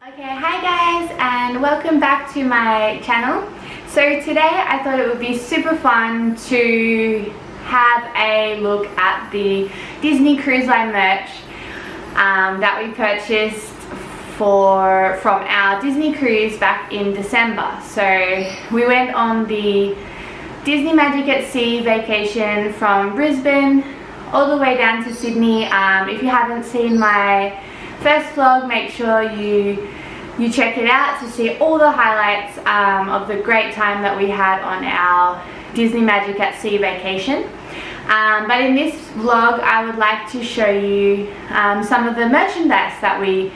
Okay, hi guys and welcome back to my channel. So today I thought it would be super fun to have a look at the Disney Cruise Line merch that we purchased from our Disney cruise back in December. So we went on the Disney Magic at Sea vacation from Brisbane all the way down to Sydney. If you haven't seen my first vlog, make sure you check it out to see all the highlights of the great time that we had on our Disney Magic at Sea vacation. But in this vlog I would like to show you some of the merchandise that we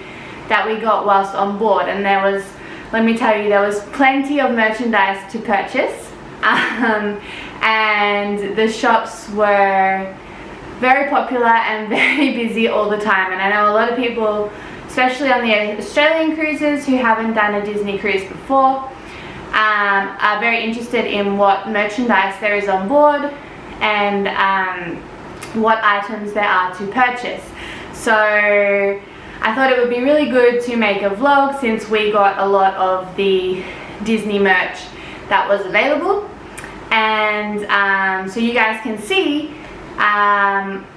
got whilst on board, and there was, let me tell you, there was plenty of merchandise to purchase. And the shops were very popular and very busy all the time, and I know a lot of people, especially on the Australian cruises who haven't done a Disney cruise before, are very interested in what merchandise there is on board and what items there are to purchase. So I thought it would be really good to make a vlog since we got a lot of the Disney merch that was available, and so you guys can see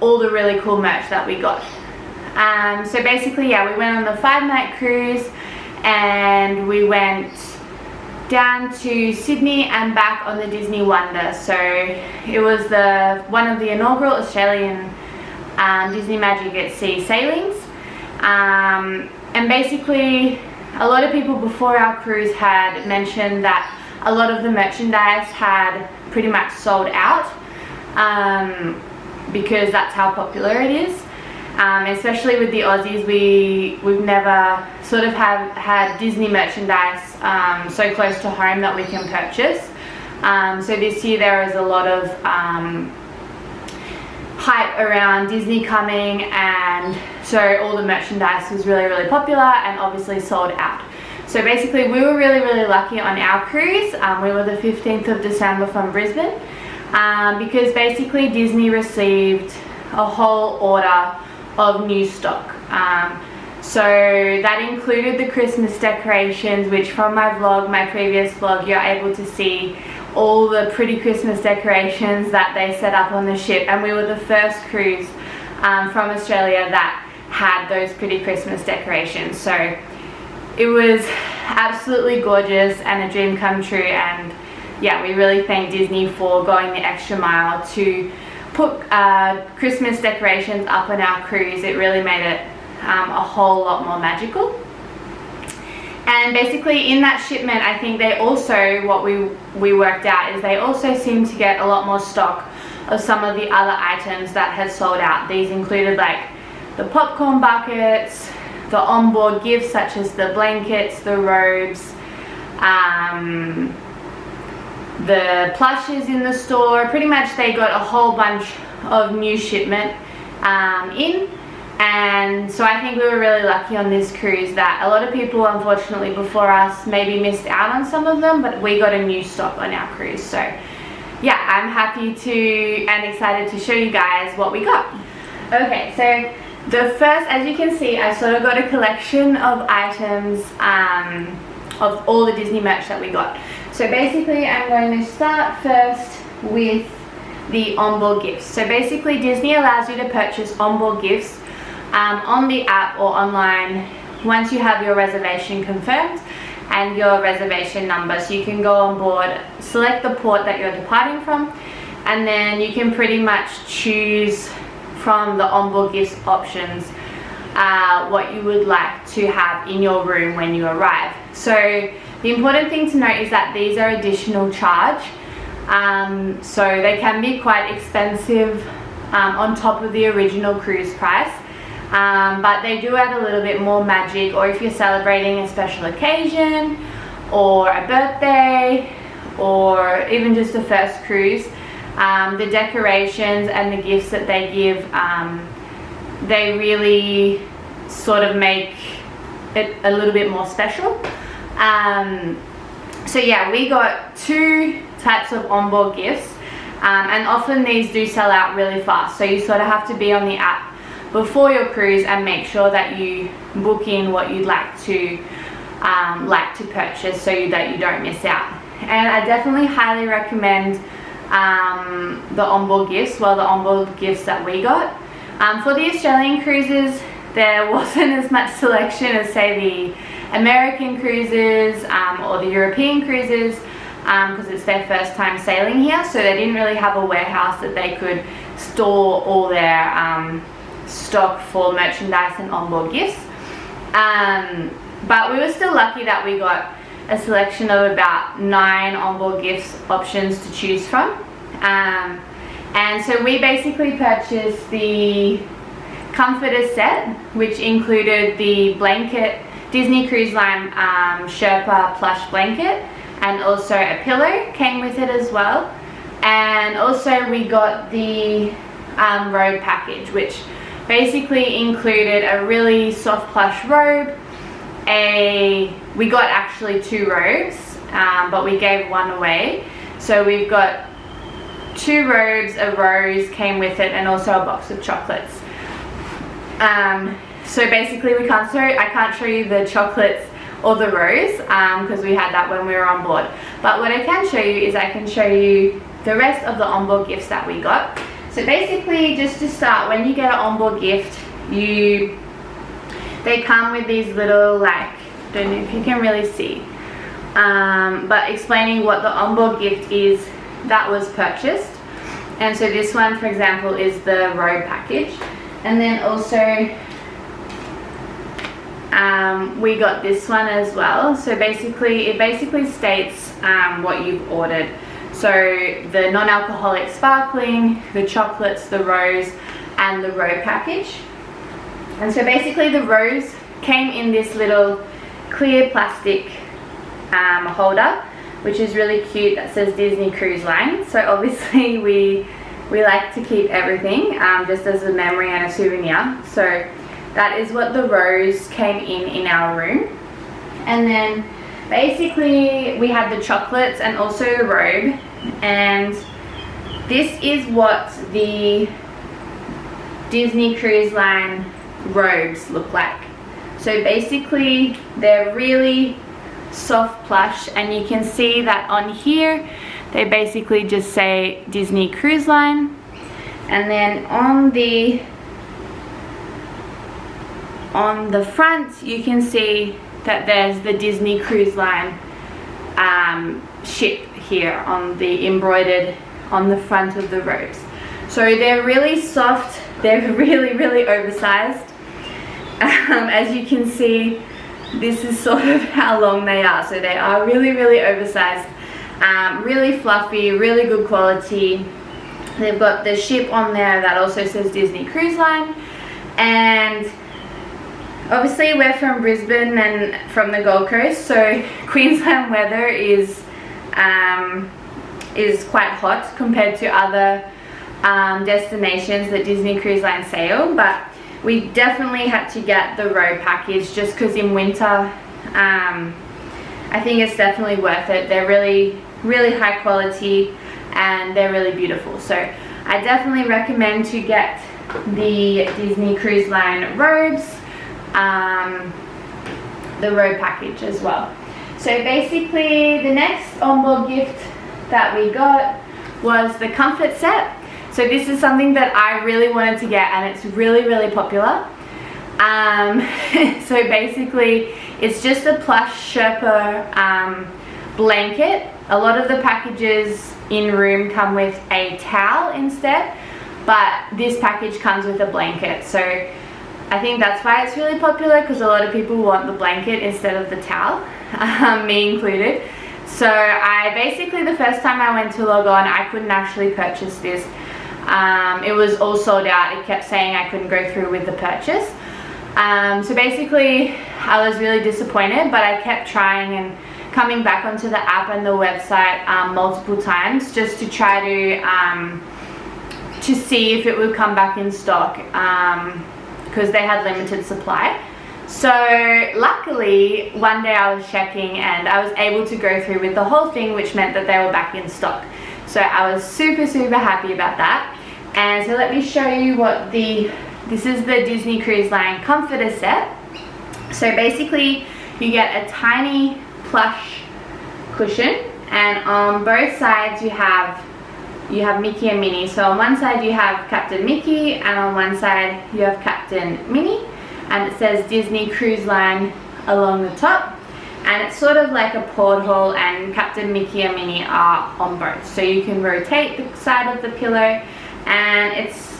all the really cool merch that we got. So basically, yeah, we went on the 5-night cruise and we went down to Sydney and back on the Disney Wonder. So it was one of the inaugural Australian Disney Magic at Sea sailings. And basically a lot of people before our cruise had mentioned that a lot of the merchandise had pretty much sold out, because that's how popular it is. Especially with the Aussies, we've never sort of had Disney merchandise so close to home that we can purchase. So this year there is a lot of hype around Disney coming, and so all the merchandise was really popular and obviously sold out. So basically we were really lucky on our cruise. We were the 15th of December from Brisbane, because basically Disney received a whole order of new stock. So that included the Christmas decorations, which from my previous vlog, you're able to see all the pretty Christmas decorations that they set up on the ship, and we were the first cruise from Australia that had those pretty Christmas decorations. So it was absolutely gorgeous and a dream come true, and yeah, we really thank Disney for going the extra mile to put Christmas decorations up on our cruise. It really made it a whole lot more magical. And basically in that shipment, I think they also, what we worked out is they also seemed to get a lot more stock of some of the other items that had sold out. These included like the popcorn buckets, the onboard gifts such as the blankets, the robes, the plushes in the store. Pretty much they got a whole bunch of new shipment in, and so I think we were really lucky on this cruise that a lot of people unfortunately before us maybe missed out on some of them, but we got a new stock on our cruise. So yeah, I'm happy to and excited to show you guys what we got. Okay, so the first, as you can see, I sort of got a collection of items of all the Disney merch that we got. So basically I'm going to start first with the onboard gifts. So basically Disney allows you to purchase onboard gifts on the app or online once you have your reservation confirmed and your reservation number. So you can go on board, select the port that you're departing from, and then you can pretty much choose from the onboard gifts options what you would like to have in your room when you arrive. So the important thing to note is that these are additional charge, so they can be quite expensive on top of the original cruise price, but they do add a little bit more magic, or if you're celebrating a special occasion or a birthday or even just a first cruise, the decorations and the gifts that they give, they really sort of make it a little bit more special. So yeah, we got 2 types of onboard gifts, and often these do sell out really fast, so you sort of have to be on the app before your cruise and make sure that you book in what you'd like to purchase so that you don't miss out. And I definitely highly recommend the onboard gifts, the onboard gifts that we got. For the Australian cruises, there wasn't as much selection as, say, the American cruises or the European cruises, because it's their first time sailing here, so they didn't really have a warehouse that they could store all their stock for merchandise and onboard gifts. But we were still lucky that we got a selection of about 9 onboard gifts options to choose from. And so we basically purchased the comforter set, which included the blanket, Disney Cruise Line Sherpa plush blanket, and also a pillow came with it as well. And also we got the robe package, which basically included a really soft plush robe. We got actually 2 robes, but we gave one away. So we've got 2 robes, a rose came with it, and also a box of chocolates. So basically I can't show you the chocolates or the rose because we had that when we were on board. But what I can show you is I can show you the rest of the onboard gifts that we got. So basically, just to start, when you get an onboard gift, they come with these little, like, don't know if you can really see, but explaining what the onboard gift is that was purchased. And so this one, for example, is the robe package. And then also we got this one as well. So basically, it basically states what you've ordered. So the non-alcoholic sparkling, the chocolates, the rose, and the robe package. And so basically the rose came in this little clear plastic holder, which is really cute, that says Disney Cruise Line. So obviously we like to keep everything just as a memory and a souvenir. So that is what the rose came in our room. And then basically we had the chocolates and also the robe, and this is what the Disney Cruise Line robes look like. So basically they're really soft plush, and you can see that on here they basically just say Disney Cruise Line, and then on the front you can see that there's the Disney Cruise Line ship here on the embroidered on the front of the robes. So they're really soft, they're really oversized. As you can see, this is sort of how long they are. So they are really oversized, really fluffy, really good quality. They've got the ship on there that also says Disney Cruise Line. And obviously we're from Brisbane and from the Gold Coast, so Queensland weather is quite hot compared to other destinations that Disney Cruise Line sail. But we definitely had to get the robe package just because in winter I think it's definitely worth it. They're really high quality and they're really beautiful. So I definitely recommend to get the Disney Cruise Line robes, the robe package as well. So basically the next onboard gift that we got was the comfort set. So this is something that I really wanted to get, and it's really popular. So basically it's just a plush Sherpa blanket. A lot of the packages in room come with a towel instead, but this package comes with a blanket. So I think that's why it's really popular, because a lot of people want the blanket instead of the towel, me included. So I basically, the first time I went to log on, I couldn't actually purchase this. It was all sold out. It kept saying I couldn't go through with the purchase. So basically I was really disappointed, but I kept trying and coming back onto the app and the website multiple times just to try to see if it would come back in stock, because they had limited supply. So luckily one day I was checking and I was able to go through with the whole thing, which meant that they were back in stock. So I was super happy about that. And so let me show you what the This is the Disney Cruise Line comforter set. So basically you get a tiny plush cushion, and on both sides you have Mickey and Minnie. So on one side you have Captain Mickey, and on one side you have Captain Minnie, and it says Disney Cruise Line along the top, and it's sort of like a porthole, and Captain Mickey and Minnie are on both. So you can rotate the side of the pillow, and it's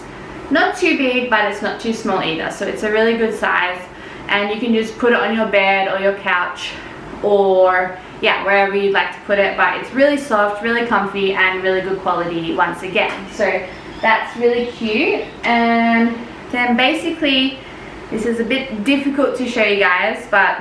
not too big but it's not too small either, so it's a really good size, and you can just put it on your bed or your couch or yeah, wherever you'd like to put it. But it's really soft, really comfy, and really good quality once again. So that's really cute. And then basically, this is a bit difficult to show you guys, but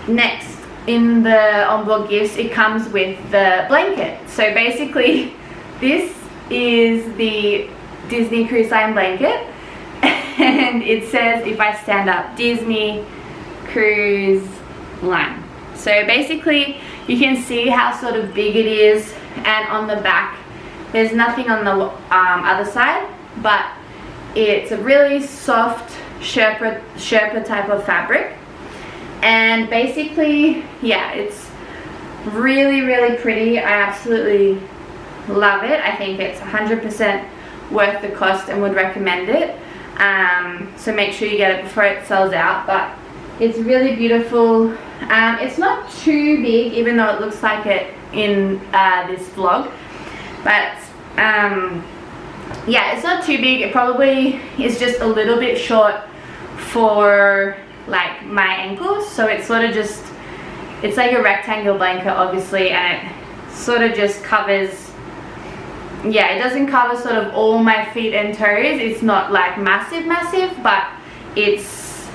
next in the onboard gifts, it comes with the blanket. So basically, this is the Disney Cruise Line blanket, and it says, if I stand up, Disney Cruise Line. So basically you can see how sort of big it is, and on the back there's nothing on the other side, but it's a really soft Sherpa type of fabric, and basically yeah, it's really pretty. I absolutely love it. I think it's 100% worth the cost and would recommend it. So make sure you get it before it sells out, but it's really beautiful. It's not too big, even though it looks like it in this vlog, but yeah, it's not too big. It probably is just a little bit short for like my ankles, so it's sort of just, it's like a rectangle blanket obviously, and it sort of just covers, yeah, it doesn't cover sort of all my feet and toes. It's not like massive, but it's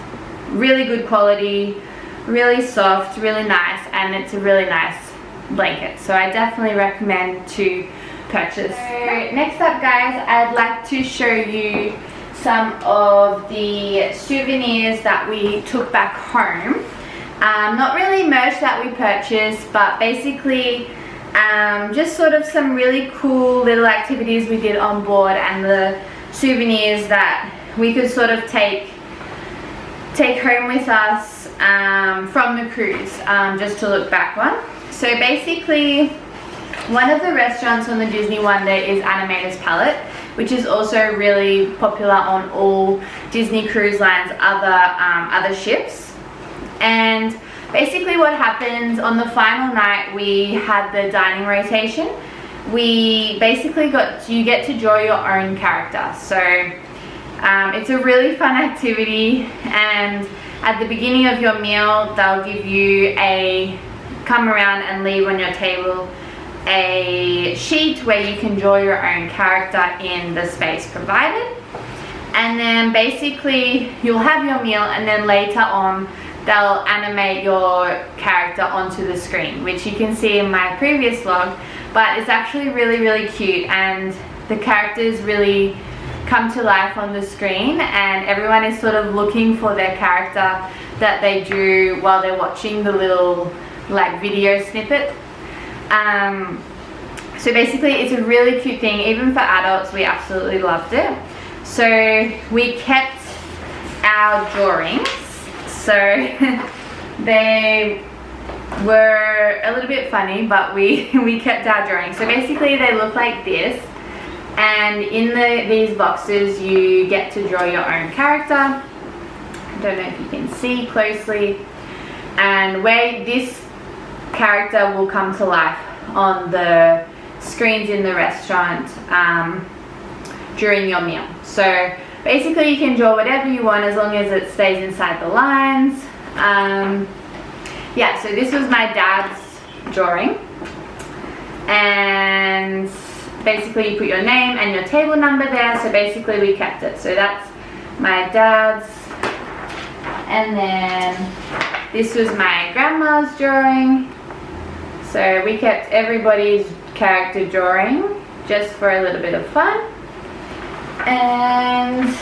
really good quality, really soft, really nice, and it's a really nice blanket. So I definitely recommend to purchase. So next up guys, I'd like to show you some of the souvenirs that we took back home. Not really merch that we purchased, but basically just sort of some really cool little activities we did on board, and the souvenirs that we could sort of take home with us from the cruise, just to look back on. So basically, one of the restaurants on the Disney Wonder is Animator's Palette, which is also really popular on all Disney Cruise Line's other ships. And basically what happens on the final night, we had the dining rotation. We basically you get to draw your own character. So it's a really fun activity, and at the beginning of your meal they'll give you come around and leave on your table a sheet where you can draw your own character in the space provided, and then basically you'll have your meal, and then later on they'll animate your character onto the screen, which you can see in my previous vlog. But it's actually really cute, and the characters really come to life on the screen, and everyone is sort of looking for their character that they drew while they're watching the little like video snippet. So basically it's a really cute thing. Even for adults, we absolutely loved it. So we kept our drawings, so they were a little bit funny, but we kept our drawings. So basically they look like this, and in these boxes you get to draw your own character. I don't know if you can see closely, and where this character will come to life on the screens in the restaurant during your meal. So basically you can draw whatever you want as long as it stays inside the lines. Yeah, so this was my dad's drawing, and basically you put your name and your table number there, so basically we kept it. So that's my dad's, and then this was my grandma's drawing. So we kept everybody's character drawing just for a little bit of fun. And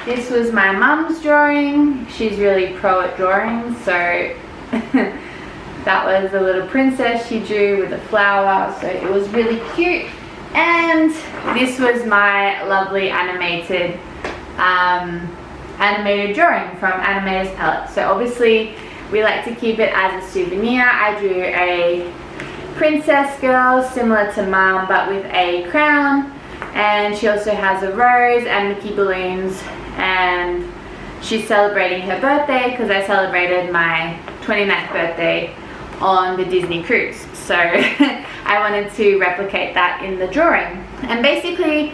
this was my mum's drawing. She's really pro at drawing, so that was a little princess she drew with a flower, so it was really cute. And this was my lovely animated drawing from Animators Palette. So obviously we like to keep it as a souvenir. I drew a princess girl similar to Mum but with a crown, and she also has a rose and Mickey balloons, and she's celebrating her birthday because I celebrated my 29th birthday on the Disney cruise. So I wanted to replicate that in the drawing. And basically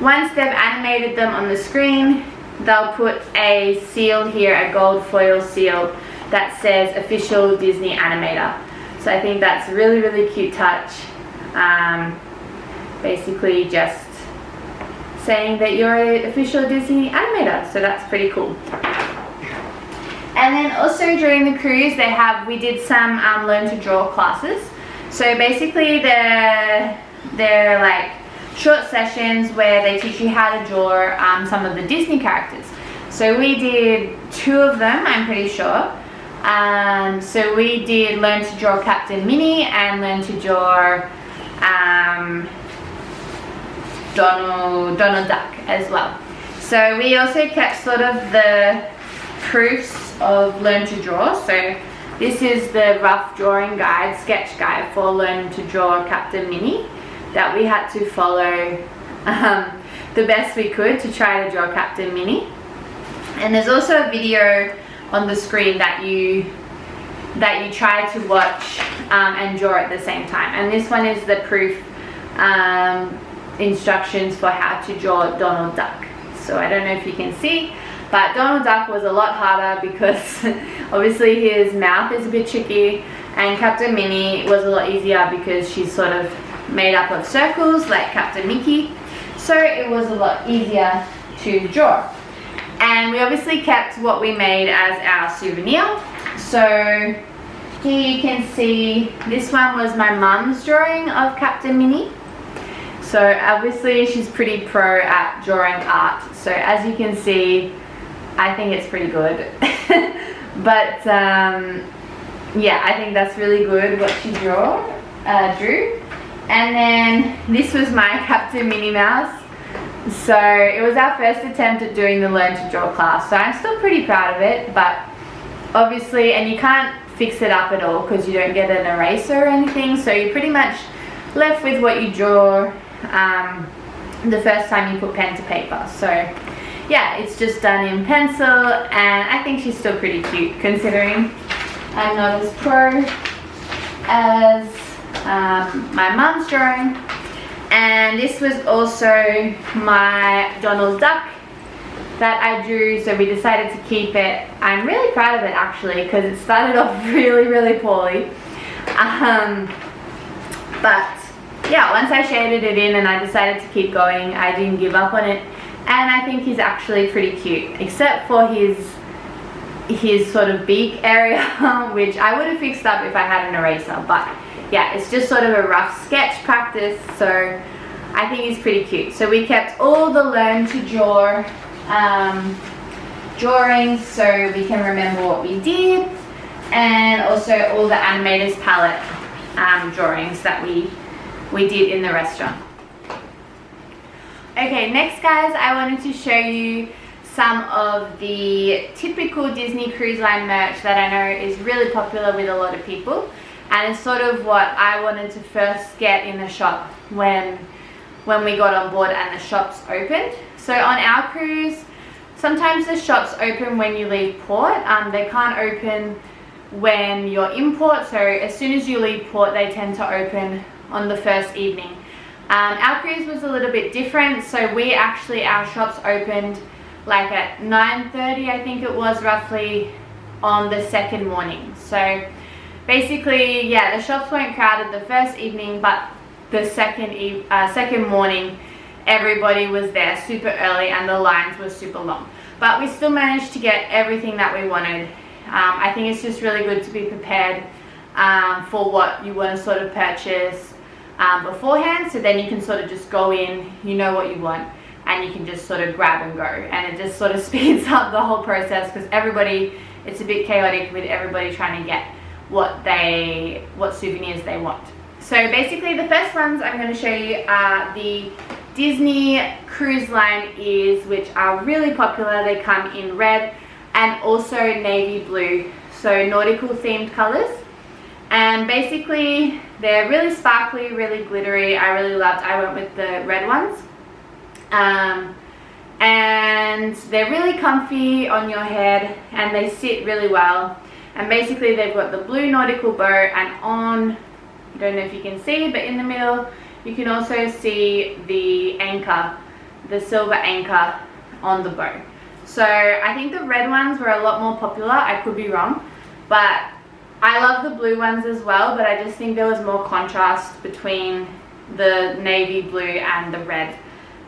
once they've animated them on the screen, they'll put a seal here, a gold foil seal that says Official Disney Animator. So I think that's a really, really cute touch. Basically just saying that you're an official Disney animator, so that's pretty cool. And then also during the cruise we did some learn to draw classes. So basically they're like short sessions where they teach you how to draw some of the Disney characters. So we did 2 of them, I'm pretty sure. So we did learn to draw Captain Minnie and learn to draw Donald Duck as well. So we also kept sort of the proofs of learn to draw. So this is the rough drawing guide, sketch guide for learn to draw Captain Minnie that we had to follow the best we could to try to draw Captain Minnie. And there's also a video on the screen that you try to watch and draw at the same time. And this one is the proof instructions for how to draw Donald Duck. So I don't know if you can see, but Donald Duck was a lot harder because obviously his mouth is a bit tricky, and Captain Minnie was a lot easier because she's sort of made up of circles like Captain Mickey. So it was a lot easier to draw. And we obviously kept what we made as our souvenir. So here you can see this one was my mum's drawing of Captain Minnie. So obviously she's pretty pro at drawing art. So as you can see, I think it's pretty good. But yeah, I think that's really good what she drew. And then this was my Captain Minnie Mouse. So it was our first attempt at doing the learn to draw class. So I'm still pretty proud of it, but obviously, and you can't fix it up at all because you don't get an eraser or anything. So you're pretty much left with what you draw the first time you put pen to paper. So yeah, it's just done in pencil, and I think she's still pretty cute considering I'm not as pro as my mum's drawing. And this was also my Donald Duck that I drew, so we decided to keep it. I'm really proud of it actually because it started off really, really poorly. But yeah, once I shaded it in and I decided to keep going, I didn't give up on it. And I think he's actually pretty cute, except for his sort of beak area, which I would have fixed up if I had an eraser. But yeah, it's just sort of a rough sketch practice, so I think he's pretty cute. So we kept all the learn to draw drawings so we can remember what we did, and also all the Animators Palette drawings that we did in the restaurant. Okay, next guys, I wanted to show you some of the typical Disney Cruise Line merch that I know is really popular with a lot of people, and it's sort of what I wanted to first get in the shop when we got on board and the shops opened. So on our cruise, sometimes the shops open when you leave port. They can't open when you're in port, so as soon as you leave port they tend to open on the first evening. Our cruise was a little bit different, so our shops opened like at 9:30, I think it was, roughly, on the second morning. So basically, yeah, the shops weren't crowded the first evening, but the second morning everybody was there super early and the lines were super long. But we still managed to get everything that we wanted. I think it's just really good to be prepared for what you want to sort of purchase beforehand, so then you can sort of just go in, you know what you want, and you can just sort of grab and go, and it just sort of speeds up the whole process because it's a bit chaotic with everybody trying to get what souvenirs they want. So basically the first ones I'm going to show you are the Disney Cruise Line ears, which are really popular. They come in red and also navy blue, so nautical themed colors. And basically they're really sparkly, really glittery. I really loved, I went with the red ones. And they're really comfy on your head and they sit really well. And basically they've got the blue nautical bow, and on, I don't know if you can see, but in the middle you can also see the anchor, the silver anchor on the bow. So I think the red ones were a lot more popular. I could be wrong, but I love the blue ones as well, but I just think there was more contrast between the navy blue and the red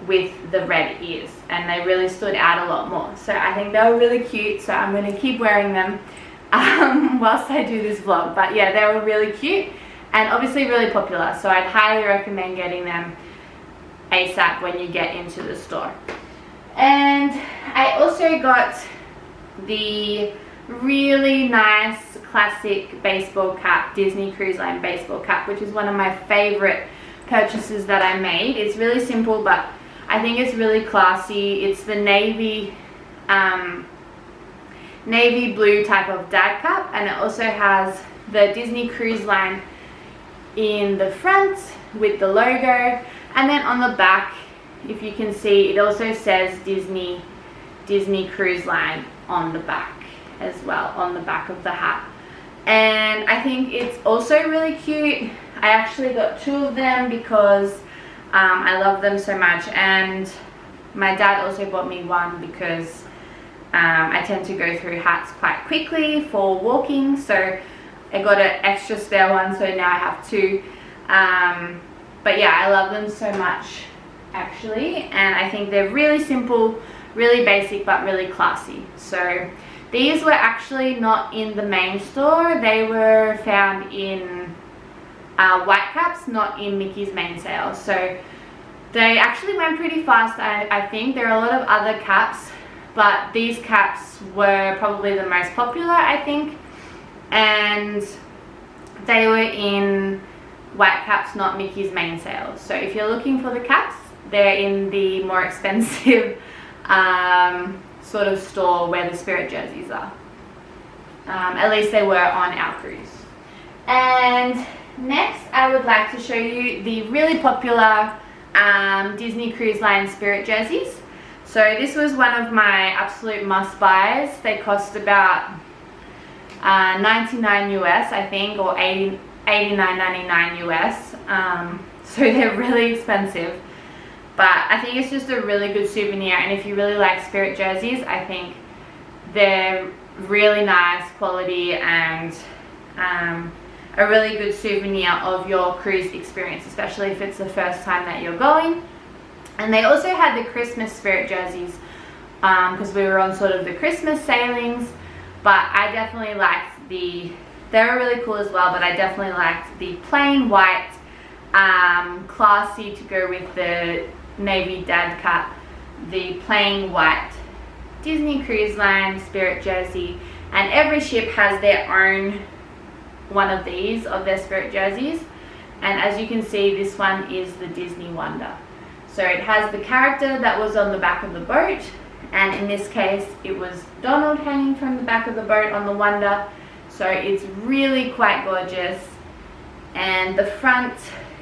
with the red ears, and they really stood out a lot more. So I think they were really cute, so I'm going to keep wearing them whilst I do this vlog. But yeah, they were really cute and obviously really popular, so I'd highly recommend getting them ASAP when you get into the store. And I also got the really nice classic baseball cap, Disney Cruise Line baseball cap, which is one of my favorite purchases that I made. It's really simple, but I think it's really classy. It's the navy blue type of dad cap, and it also has the Disney Cruise Line in the front with the logo, and then on the back, if you can see, it also says Disney Cruise Line on the back as well, on the back of the hat. And I think it's also really cute. I actually got two of them because I love them so much, and my dad also bought me one because I tend to go through hats quite quickly for walking, so I got an extra spare one, so now I have two. But yeah, I love them so much actually, and I think they're really simple, really basic, but really classy. So these were actually not in the main store. They were found in Whitecaps, not in Mickey's main sale. So they actually went pretty fast. I think there are a lot of other caps, but these caps were probably the most popular, I think, and they were in Whitecaps, not Mickey's main sale. So if you're looking for the caps, they're in the more expensive sort of store where the Spirit jerseys are. At least they were on our cruise. And next I would like to show you the really popular Disney Cruise Line Spirit jerseys. So this was one of my absolute must-buys. They cost about 99 US, I think, or 89.99 US. So they're really expensive, but I think it's just a really good souvenir. And if you really like Spirit jerseys, I think they're really nice quality and a really good souvenir of your cruise experience, especially if it's the first time that you're going. And they also had the Christmas Spirit jerseys because we were on sort of the Christmas sailings, but I definitely liked they were really cool as well, but I definitely liked the plain white, classy to go with the navy dad cap, the plain white Disney Cruise Line Spirit jersey. And every ship has their own one of these, of their Spirit jerseys, and as you can see, this one is the Disney Wonder. So it has the character that was on the back of the boat, and in this case it was Donald hanging from the back of the boat on the Wonder. So it's really quite gorgeous, and the front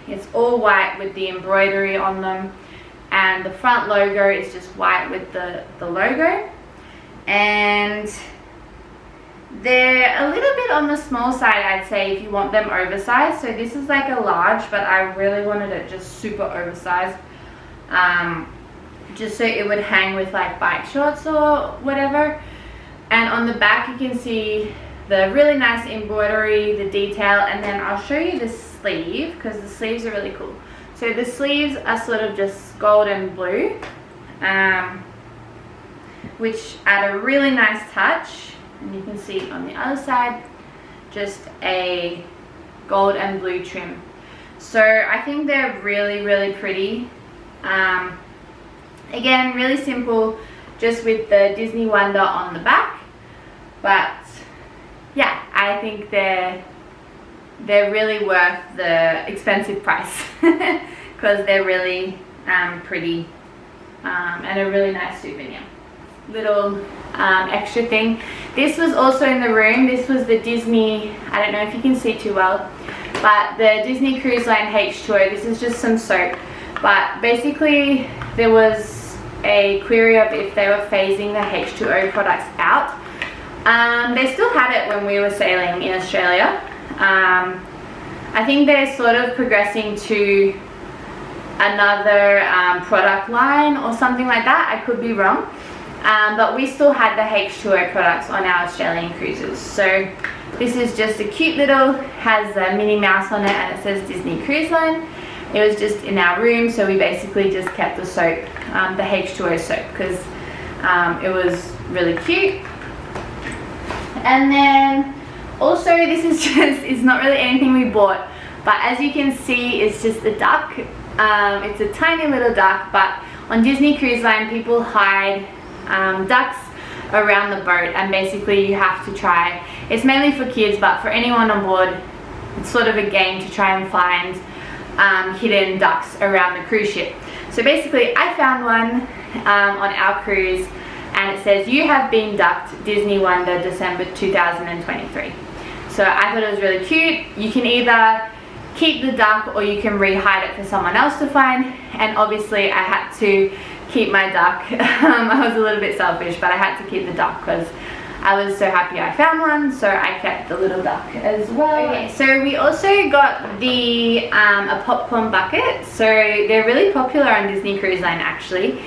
is all white with the embroidery on them, and the front logo is just white with the logo. And they're a little bit on the small side, I'd say, if you want them oversized. So this is like a large, but I really wanted it just super oversized, just so it would hang with like bike shorts or whatever. And on the back you can see the really nice embroidery, the detail, and then I'll show you the sleeve because the sleeves are really cool. So the sleeves are sort of just gold and blue, which add a really nice touch. And you can see on the other side just a gold and blue trim. So I think they're really, really pretty. Again, really simple, just with the Disney Wonder on the back, but yeah, I think they're they're really worth the expensive price because they're really pretty and a really nice souvenir. Little extra thing. This was also in the room. This was the Disney, I don't know if you can see too well, but the Disney Cruise Line H2O. This is just some soap, but basically there was a query of if they were phasing the H2O products out. They still had it when we were sailing in Australia. I think they're sort of progressing to another product line or something like that. I could be wrong. But we still had the H2O products on our Australian cruises. So this is just a cute little, has a Minnie Mouse on it and it says Disney Cruise Line. It was just in our room, so we basically just kept the soap, the H2O soap, because it was really cute. And then also, this is just, it's not really anything we bought, but as you can see, it's just a duck. It's a tiny little duck, but on Disney Cruise Line, people hide ducks around the boat, and basically you have to try, it's mainly for kids, but for anyone on board, it's sort of a game to try and find hidden ducks around the cruise ship. So basically I found one on our cruise, and it says, "You have been ducked, Disney Wonder, December 2023. So I thought it was really cute. You can either keep the duck or you can re-hide it for someone else to find, and obviously I had to keep my duck. I was a little bit selfish, but I had to keep the duck because I was so happy I found one, so I kept the little duck as well. Okay, so we also got the a popcorn bucket. So they're really popular on Disney Cruise Line actually.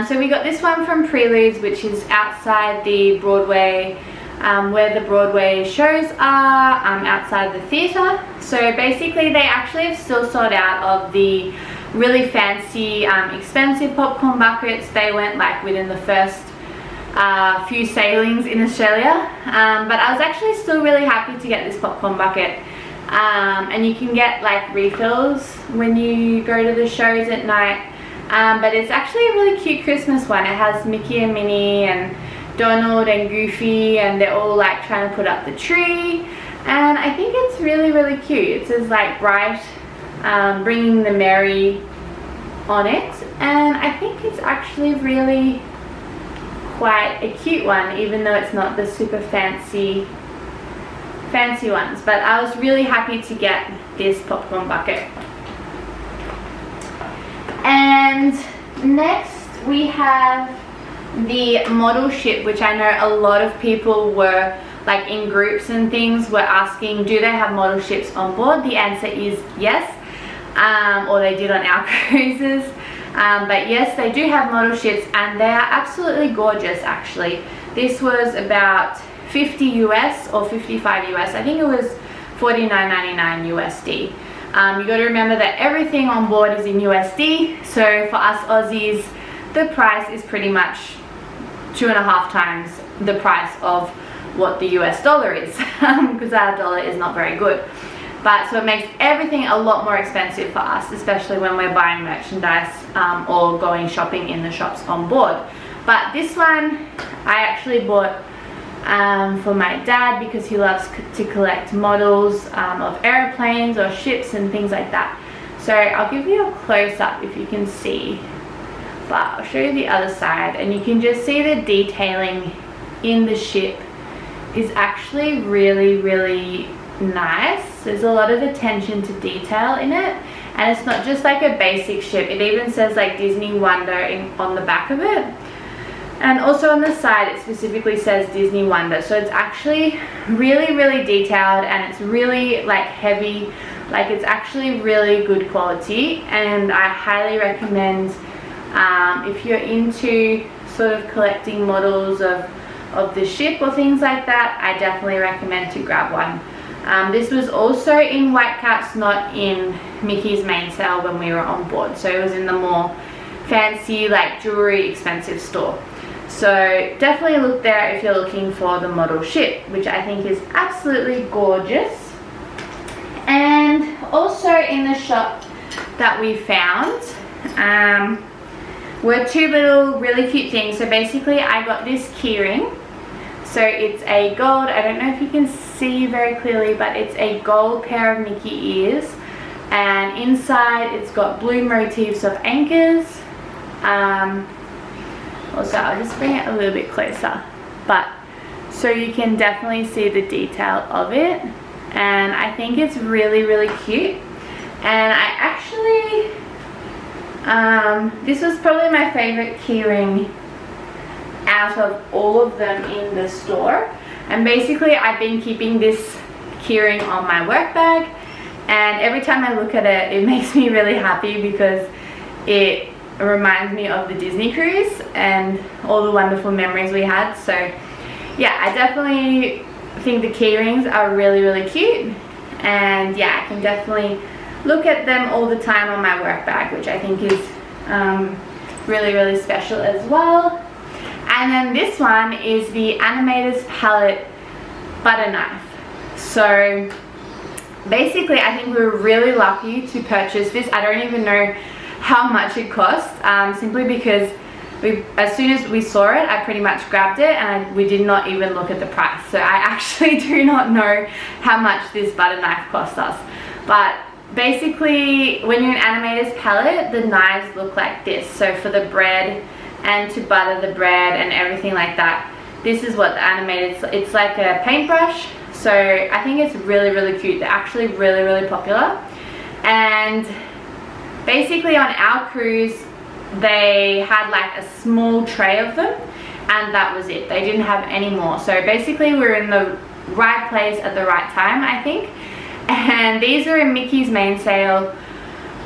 So we got this one from Preludes, which is outside the Broadway, where the Broadway shows are, outside the theatre. So basically they actually have still sold out of the really fancy, expensive popcorn buckets. They went like within the first few sailings in Australia, but I was actually still really happy to get this popcorn bucket. And you can get like refills when you go to the shows at night. But it's actually a really cute Christmas one. It has Mickey and Minnie and Donald and Goofy, and they're all like trying to put up the tree. And I think it's really, really cute. It says like Bright, bringing the merry on it. And I think it's actually really quite a cute one, even though it's not the super fancy ones. But I was really happy to get this popcorn bucket. And next we have the model ship, which I know a lot of people were like in groups and things were asking, do they have model ships on board? The answer is yes, or they did on our cruises. But yes, they do have model ships, and they are absolutely gorgeous actually. This was about 50 US or 55 US. I think it was $49.99 USD. You got to remember that everything on board is in USD, so for us Aussies the price is pretty much 2.5 times the price of what the US dollar is, because our dollar is not very good. But so it makes everything a lot more expensive for us, especially when we're buying merchandise or going shopping in the shops on board. But this one I actually bought for my dad, because he loves to collect models of airplanes or ships and things like that. So I'll give you a close-up if you can see, but I'll show you the other side, and you can just see the detailing in the ship is actually really, really nice. There's a lot of attention to detail in it, and it's not just like a basic ship. It even says like Disney Wonder on the back of it. And also on the side it specifically says Disney Wonder. So it's actually really, really detailed, and it's really like heavy. Like it's actually really good quality, and I highly recommend if you're into sort of collecting models of the ship or things like that, I definitely recommend to grab one. This was also in Whitecaps, not in Mickey's mainsail when we were on board. So it was in the more fancy like jewelry expensive store. So definitely look there if you're looking for the model ship, which I think is absolutely gorgeous. And also in the shop that we found were two little really cute things. So basically I got this key ring. So it's a gold, I don't know if you can see very clearly, but it's a gold pair of Mickey ears, and inside it's got blue motifs of anchors. Also, I'll just bring it a little bit closer, but so you can definitely see the detail of it, and I think it's really, really cute. And I actually, this was probably my favorite keyring out of all of them in the store, and basically I've been keeping this keyring on my work bag, and every time I look at it, it makes me really happy because it reminds me of the Disney cruise and all the wonderful memories we had. So yeah, I definitely think the keyrings are really, really cute, and yeah, I can definitely look at them all the time on my work bag, which I think is really, really special as well. And then this one is the Animators Palette butter knife. So basically I think we were really lucky to purchase this. I don't even know how much it cost, simply because as soon as we saw it, I pretty much grabbed it, and we did not even look at the price. So I actually do not know how much this butter knife cost us. But basically, when you're an Animators Palette, the knives look like this. So for the bread and to butter the bread and everything like that, this is what the Animators, it's like a paintbrush. So I think it's really, really cute. They're actually really, really popular. And basically on our cruise, they had like a small tray of them, and that was it. They didn't have any more. So basically we're in the right place at the right time, I think. And these are in Mickey's main sale,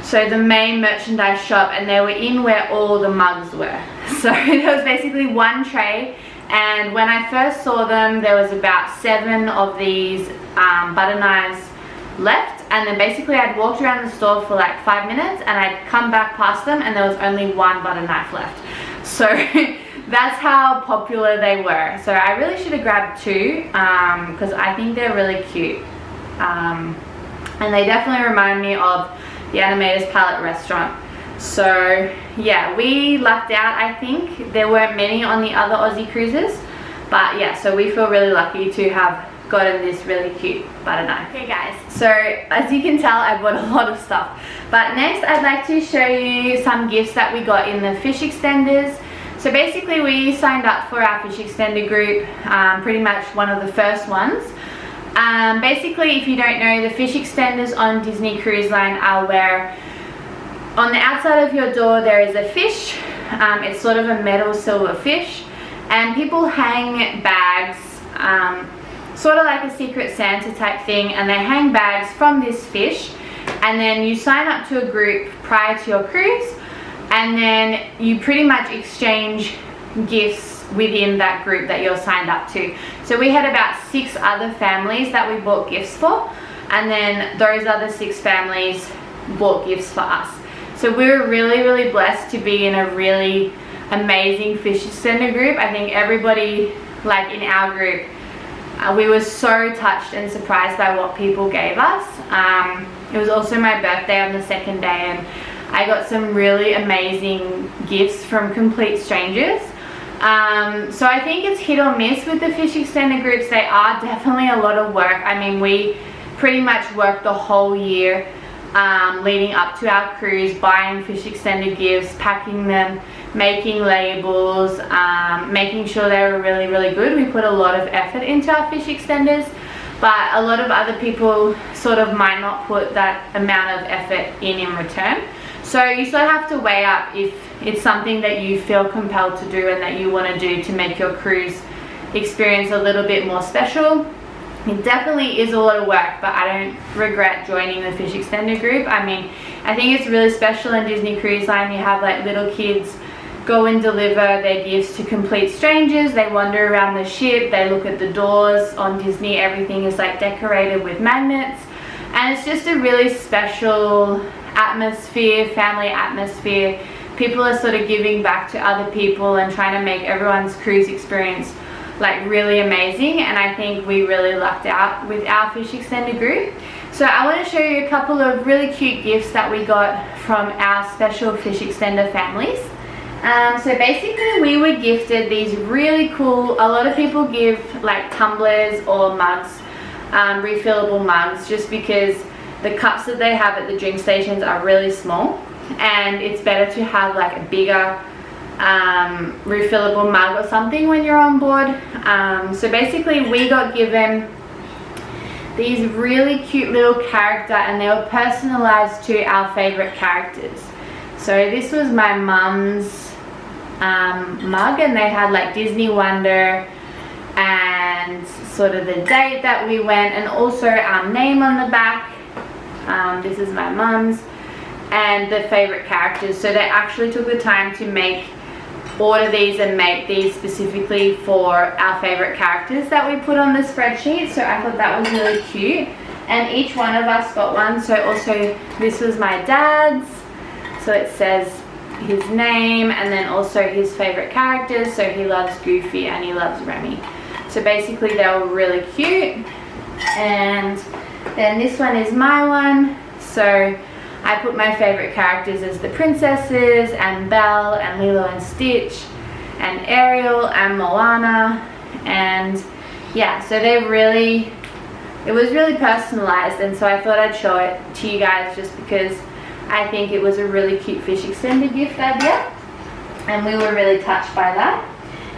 so the main merchandise shop, and they were in where all the mugs were. So there was basically one tray, and when I first saw them, there was about 7 of these butter knives left. And then basically I'd walked around the store for like 5 minutes, and I'd come back past them and there was only one butter knife left. So that's how popular they were. So I really should have grabbed 2 because I think they're really cute. And they definitely remind me of the Animators Palette restaurant. So yeah, we lucked out. I think there weren't many on the other Aussie cruises, but yeah, so we feel really lucky to have gotten this really cute butter knife. Okay guys, so as you can tell, I bought a lot of stuff, but next I'd like to show you some gifts that we got in the fish extenders. So basically we signed up for our fish extender group, pretty much one of the first ones. Basically, if you don't know, the fish extenders on Disney Cruise Line are where on the outside of your door there is a fish. It's sort of a metal silver fish, and people hang bags, sort of like a Secret Santa type thing, and they hang bags from this fish, and then you sign up to a group prior to your cruise, and then you pretty much exchange gifts within that group that you're signed up to. So we had about 6 other families that we bought gifts for, and then those other 6 families bought gifts for us. So we were really, really blessed to be in a really amazing fish extender group. I think everybody, like in our group, we were so touched and surprised by what people gave us. It was also my birthday on the 2nd day, and I got some really amazing gifts from complete strangers. So I think it's hit or miss with the fish extender groups. They are definitely a lot of work. I mean, we pretty much worked the whole year leading up to our cruise, buying fish extender gifts, packing them, making labels, making sure they were really, really good. We put a lot of effort into our fish extenders, but a lot of other people sort of might not put that amount of effort in return. So you sort of have to weigh up if it's something that you feel compelled to do and that you want to do to make your cruise experience a little bit more special. It definitely is a lot of work, but I don't regret joining the fish extender group. I mean, I think it's really special in Disney Cruise Line. You have like little kids go and deliver their gifts to complete strangers. They wander around the ship, they look at the doors. On Disney, everything is like decorated with magnets, and it's just a really special atmosphere, family atmosphere. People are sort of giving back to other people and trying to make everyone's cruise experience like really amazing, and I think we really lucked out with our fish extender group. So I want to show you a couple of really cute gifts that we got from our special fish extender families. So basically we were gifted these really cool, a lot of people give like tumblers or mugs, refillable mugs, just because the cups that they have at the drink stations are really small, and it's better to have like a bigger refillable mug or something when you're on board. So basically we got given these really cute little character, and they were personalized to our favorite characters. So this was my mum's mug, and they had like Disney Wonder and sort of the date that we went, and also our name on the back. This is my mum's, and the favorite characters. So they actually took the time to order these and make these specifically for our favorite characters that we put on the spreadsheet. So I thought that was really cute, and each one of us got one. So also this was my dad's, so it says his name and then also his favorite characters. So he loves Goofy and he loves Remy. So basically they were really cute. And then this one is my one. So I put my favorite characters as the princesses, and Belle and Lilo and Stitch and Ariel and Moana. And yeah, so it was really personalized, and so I thought I'd show it to you guys just because I think it was a really cute fish extender gift idea, and we were really touched by that.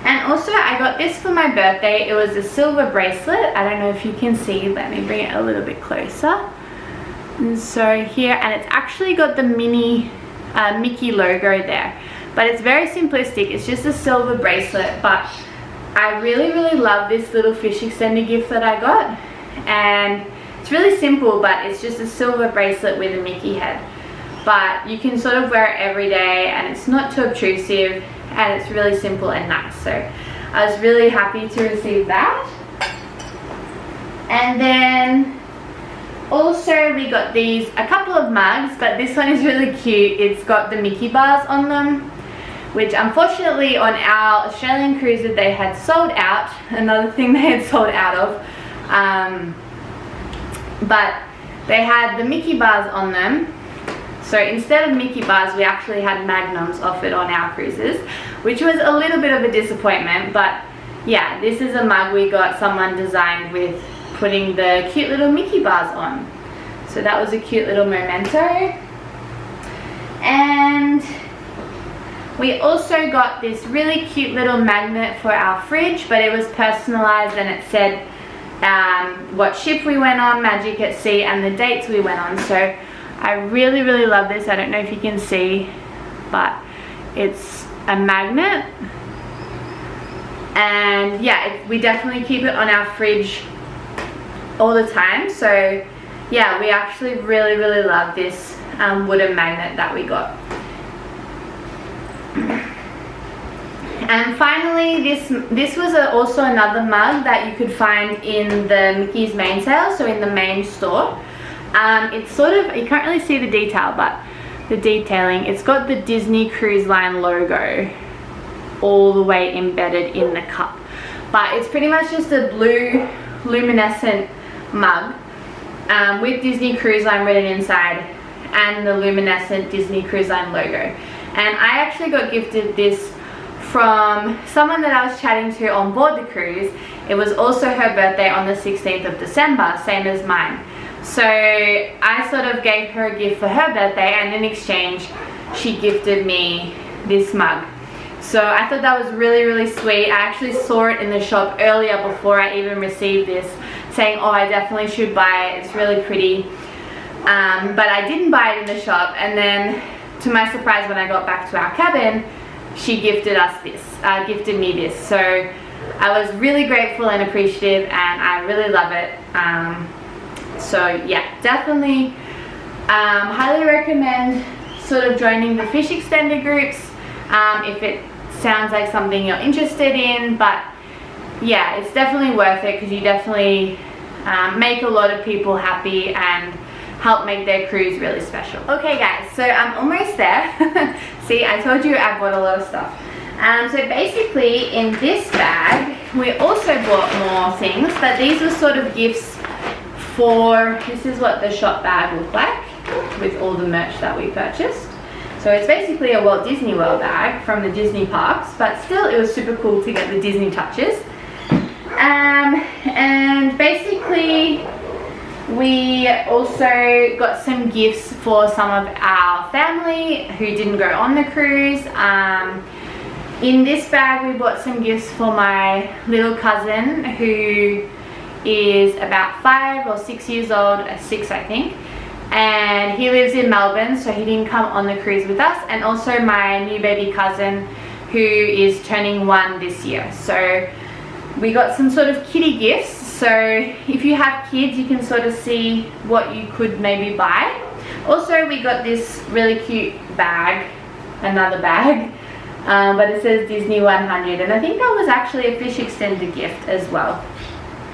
And also I got this for my birthday. It was a silver bracelet. I don't know if you can see, let me bring it a little bit closer. And so here, and it's actually got the mini Mickey logo there, but it's very simplistic. It's just a silver bracelet, but I really love this little fish extender gift that I got. And it's really simple, but it's just a silver bracelet with a Mickey head, but you can sort of wear it every day, and it's not too obtrusive, and it's really simple and nice. So I was really happy to receive that. And then also we got a couple of mugs, but this one is really cute. It's got the Mickey bars on them, which unfortunately on our Australian cruises they had sold out. Another thing they had sold out of. But they had the Mickey bars on them. So instead of Mickey bars, we actually had Magnums offered on our cruises, which was a little bit of a disappointment. But yeah, this is a mug we got someone designed with putting the cute little Mickey bars on. So that was a cute little memento. And we also got this really cute little magnet for our fridge, but it was personalized, and it said what ship we went on, Magic at Sea, and the dates we went on. So I really love this. I don't know if you can see, but it's a magnet, and yeah, we definitely keep it on our fridge all the time. So yeah, we actually really love this wooden magnet that we got. And finally, this was also another mug that you could find in the Mickey's main sale, so in the main store. It's sort of, you can't really see the detail, but the detailing, it's got the Disney Cruise Line logo all the way embedded in the cup, but it's pretty much just a blue luminescent mug with Disney Cruise Line written inside and the luminescent Disney Cruise Line logo. And I actually got gifted this from someone that I was chatting to on board the cruise. It was also her birthday on the 16th of December, same as mine. So I sort of gave her a gift for her birthday, and in exchange she gifted me this mug. So I thought that was really sweet. I actually saw it in the shop earlier before I even received this, saying, oh, I definitely should buy it, it's really pretty. But I didn't buy it in the shop, and then to my surprise, when I got back to our cabin, she gifted me this. So I was really grateful and appreciative, and I really love it. So yeah, definitely highly recommend sort of joining the fish extender groups if it sounds like something you're interested in. But yeah, it's definitely worth it, because you definitely make a lot of people happy and help make their cruise really special. Okay guys, so I'm almost there. See, I told you I bought a lot of stuff. So basically in this bag we also bought more things, but these were sort of gifts for, this is what the shop bag looked like with all the merch that we purchased. So it's basically a Walt Disney World bag from the Disney parks, but still it was super cool to get the Disney touches. And basically we also got some gifts for some of our family who didn't go on the cruise. In this bag we bought some gifts for my little cousin who is about 5 or 6 years old, 6 I think, and he lives in Melbourne, so he didn't come on the cruise with us, and also my new baby cousin who is turning 1 this year. So we got some sort of kiddie gifts, so if you have kids you can sort of see what you could maybe buy. Also we got this really cute bag, another bag, but it says Disney 100, and I think that was actually a fish extender gift as well.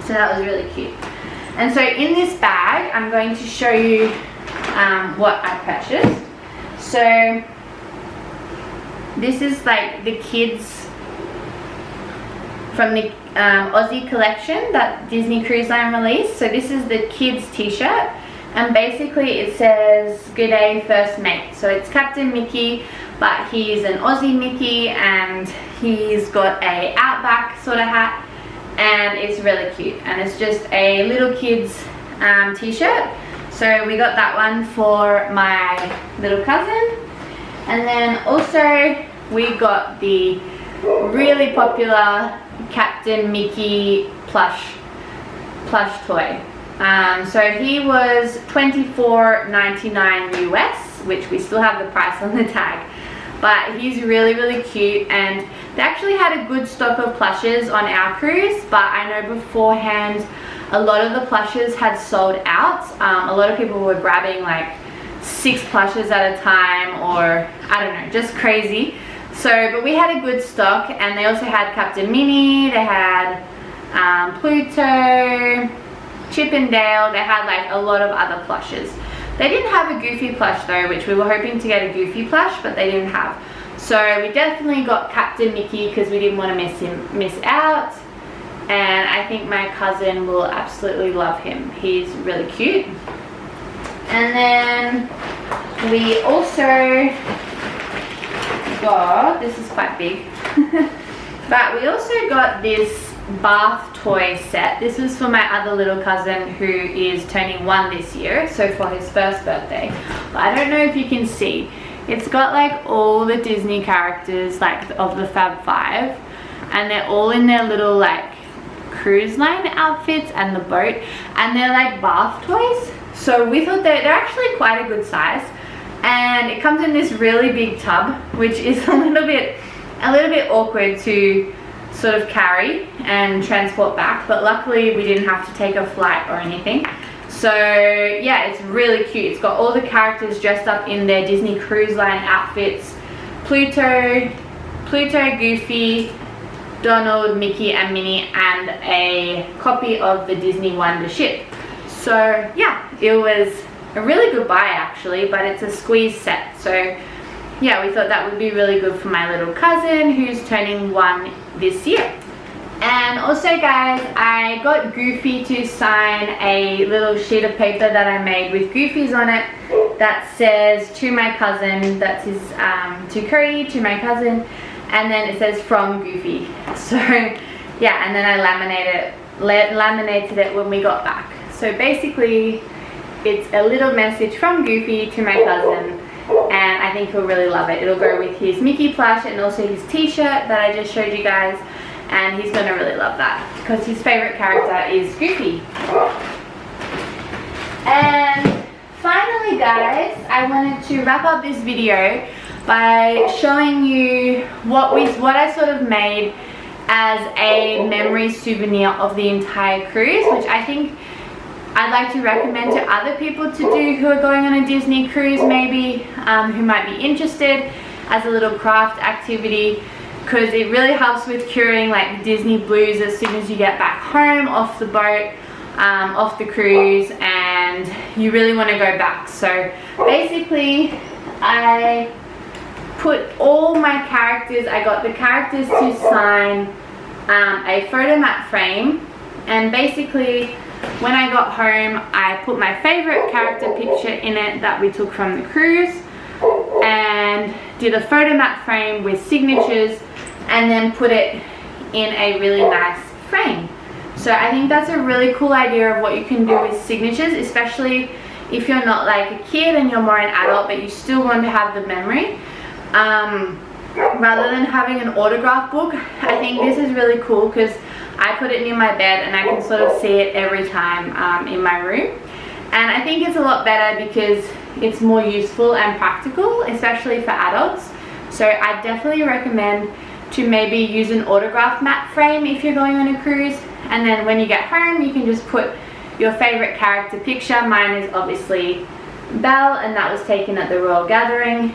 So that was really cute. And so in this bag I'm going to show you what I purchased. So this is like the kids from the Aussie collection that Disney Cruise Line released. So this is the kids t-shirt, and basically it says "Good Day First Mate." So it's Captain Mickey, but he's an Aussie Mickey, and he's got a Outback sort of hat, and it's really cute, and it's just a little kids t-shirt. So we got that one for my little cousin, and then also we got the really popular Captain Mickey plush toy. So he was $24.99 US, which we still have the price on the tag, but he's really cute, and they actually had a good stock of plushes on our cruise, but I know beforehand a lot of the plushes had sold out. A lot of people were grabbing like 6 plushes at a time, or I don't know, just crazy. So, but we had a good stock, and they also had Captain Minnie, they had Pluto, Chip and Dale, they had like a lot of other plushes. They didn't have a Goofy plush though, which we were hoping to get a Goofy plush, but they didn't have. So we definitely got Captain Mickey because we didn't want to miss out. And I think my cousin will absolutely love him. He's really cute. And then we also got, this is quite big, but we also got this bath toy set. This is for my other little cousin who is turning 1 this year, so for his first birthday. But I don't know if you can see, it's got like all the Disney characters like of the Fab Five, and they're all in their little like cruise line outfits and the boat, and they're like bath toys. So we thought they're actually quite a good size, and it comes in this really big tub, which is a little bit awkward to sort of carry and transport back, but luckily we didn't have to take a flight or anything. So yeah, it's really cute. It's got all the characters dressed up in their Disney Cruise Line outfits: Pluto, Goofy, Donald, Mickey and Minnie, and a copy of the Disney Wonder ship. So yeah, it was a really good buy actually, but it's a squeeze set. So yeah, we thought that would be really good for my little cousin who's turning 1 this year. And also guys, I got Goofy to sign a little sheet of paper that I made with Goofies on it that says "To my cousin." That's his, to Cody, to my cousin, and then it says "From Goofy." So yeah, and then I laminated it when we got back. So basically it's a little message from Goofy to my cousin, and I think he'll really love it. It'll go with his Mickey plush and also his t-shirt that I just showed you guys, and he's gonna really love that because his favorite character is Goofy. And finally guys, I wanted to wrap up this video by showing you what I sort of made as a memory souvenir of the entire cruise, which I think I'd like to recommend to other people to do who are going on a Disney cruise maybe, who might be interested, as a little craft activity, because it really helps with curing like the Disney blues as soon as you get back home off the boat, off the cruise, and you really want to go back. So basically I put all my characters, I got the characters to sign a photo mat frame, and basically when I got home I put my favorite character picture in it that we took from the cruise, and did a photo mat frame with signatures and then put it in a really nice frame. So I think that's a really cool idea of what you can do with signatures, especially if you're not like a kid and you're more an adult but you still want to have the memory. Rather than having an autograph book, I think this is really cool because I put it near my bed and I can sort of see it every time in my room. And I think it's a lot better because it's more useful and practical, especially for adults. So I definitely recommend to maybe use an autograph mat frame if you're going on a cruise, and then when you get home you can just put your favorite character picture. Mine is obviously Belle, and that was taken at the Royal Gathering,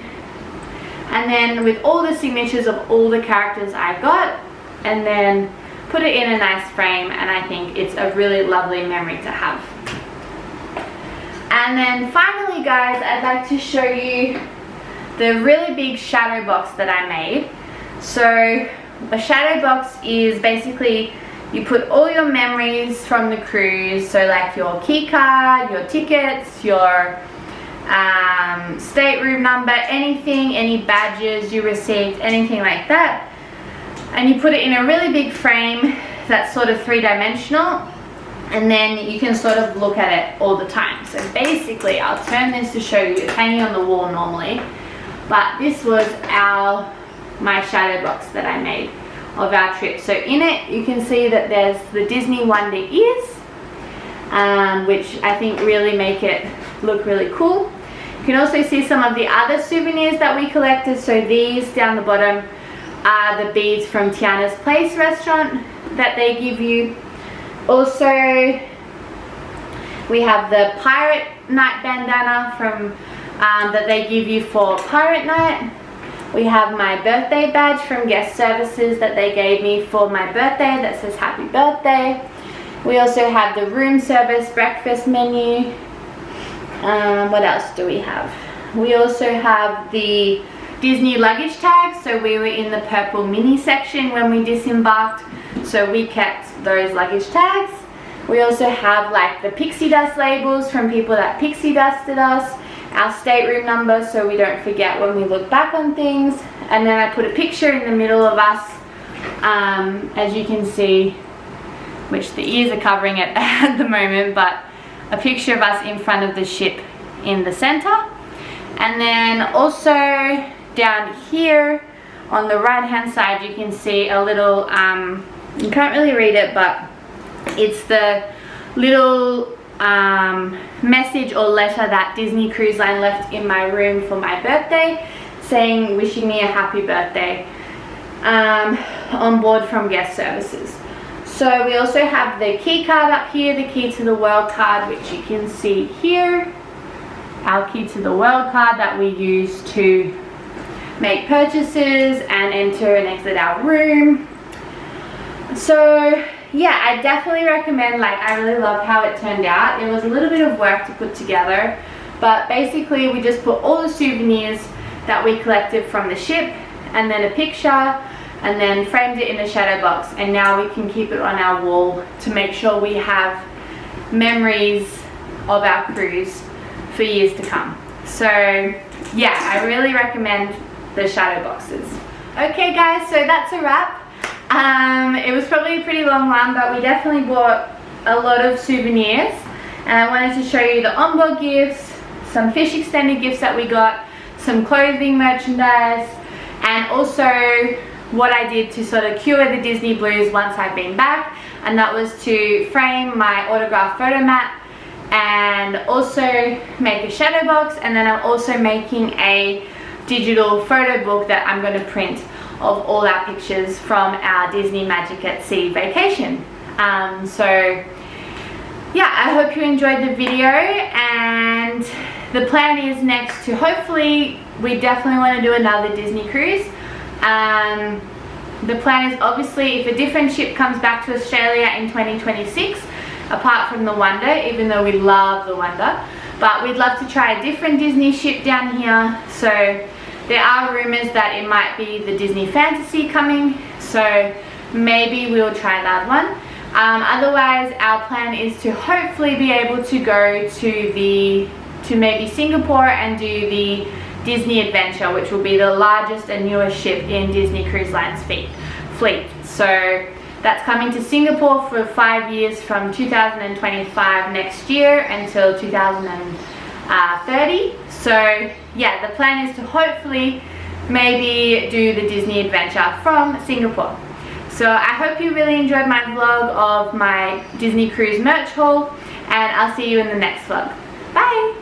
and then with all the signatures of all the characters I got, and then put it in a nice frame, and I think it's a really lovely memory to have. And then finally guys, I'd like to show you the really big shadow box that I made. So a shadow box is basically you put all your memories from the cruise, so like your key card, your tickets, your stateroom number, anything, any badges you received, anything like that, and you put it in a really big frame that's sort of three-dimensional, and then you can sort of look at it all the time. So basically, I'll turn this to show you. It's hanging on the wall normally, but this was my shadow box that I made of our trip. So in it you can see that there's the Disney Wonder ears, which I think really make it look really cool. You can also see some of the other souvenirs that we collected. So these down the bottom are the beads from Tiana's Place restaurant that they give you. Also we have the Pirate Night bandana from that they give you for Pirate Night. We have my birthday badge from Guest Services that they gave me for my birthday that says happy birthday. We also have the room service breakfast menu. What else do we have? We also have the Disney luggage tags. So we were in the purple mini section when we disembarked, so we kept those luggage tags. We also have like the pixie dust labels from people that pixie dusted us, our stateroom number so we don't forget when we look back on things, and then I put a picture in the middle of us, as you can see, which the ears are covering it at the moment, but a picture of us in front of the ship in the center. And then also down here on the right hand side you can see a little, you can't really read it, but it's the little message or letter that Disney Cruise Line left in my room for my birthday, saying wishing me a happy birthday, on board from Guest Services. So we also have the key card up here, the key to the world card, which you can see here, our key to the world card that we use to make purchases and enter and exit our room. So yeah, I definitely recommend, like, I really love how it turned out. It was a little bit of work to put together, but basically we just put all the souvenirs that we collected from the ship and then a picture, and then framed it in a shadow box, and now we can keep it on our wall to make sure we have memories of our cruise for years to come. So yeah, I really recommend the shadow boxes. Okay guys, so that's a wrap. It was probably a pretty long one, but we definitely bought a lot of souvenirs, and I wanted to show you the onboard gifts, some fish extended gifts that we got, some clothing merchandise, and also what I did to sort of cure the Disney blues once I've been back, and that was to frame my autograph photo mat and also make a shadow box, and then I'm also making a digital photo book that I'm going to print of all our pictures from our Disney Magic at Sea vacation. So yeah, I hope you enjoyed the video, and the plan is next to, hopefully, we definitely want to do another Disney cruise. The plan is obviously if a different ship comes back to Australia in 2026, apart from the Wonder, even though we love the Wonder, but we'd love to try a different Disney ship down here. So there are rumors that it might be the Disney Fantasy coming, so maybe we'll try that one. Otherwise, our plan is to hopefully be able to go to maybe Singapore and do the Disney Adventure, which will be the largest and newest ship in Disney Cruise Line's fleet. So that's coming to Singapore for 5 years, from 2025 next year until 2030. So yeah, the plan is to hopefully maybe do the Disney Adventure from Singapore. So I hope you really enjoyed my vlog of my Disney Cruise merch haul, and I'll see you in the next vlog. Bye!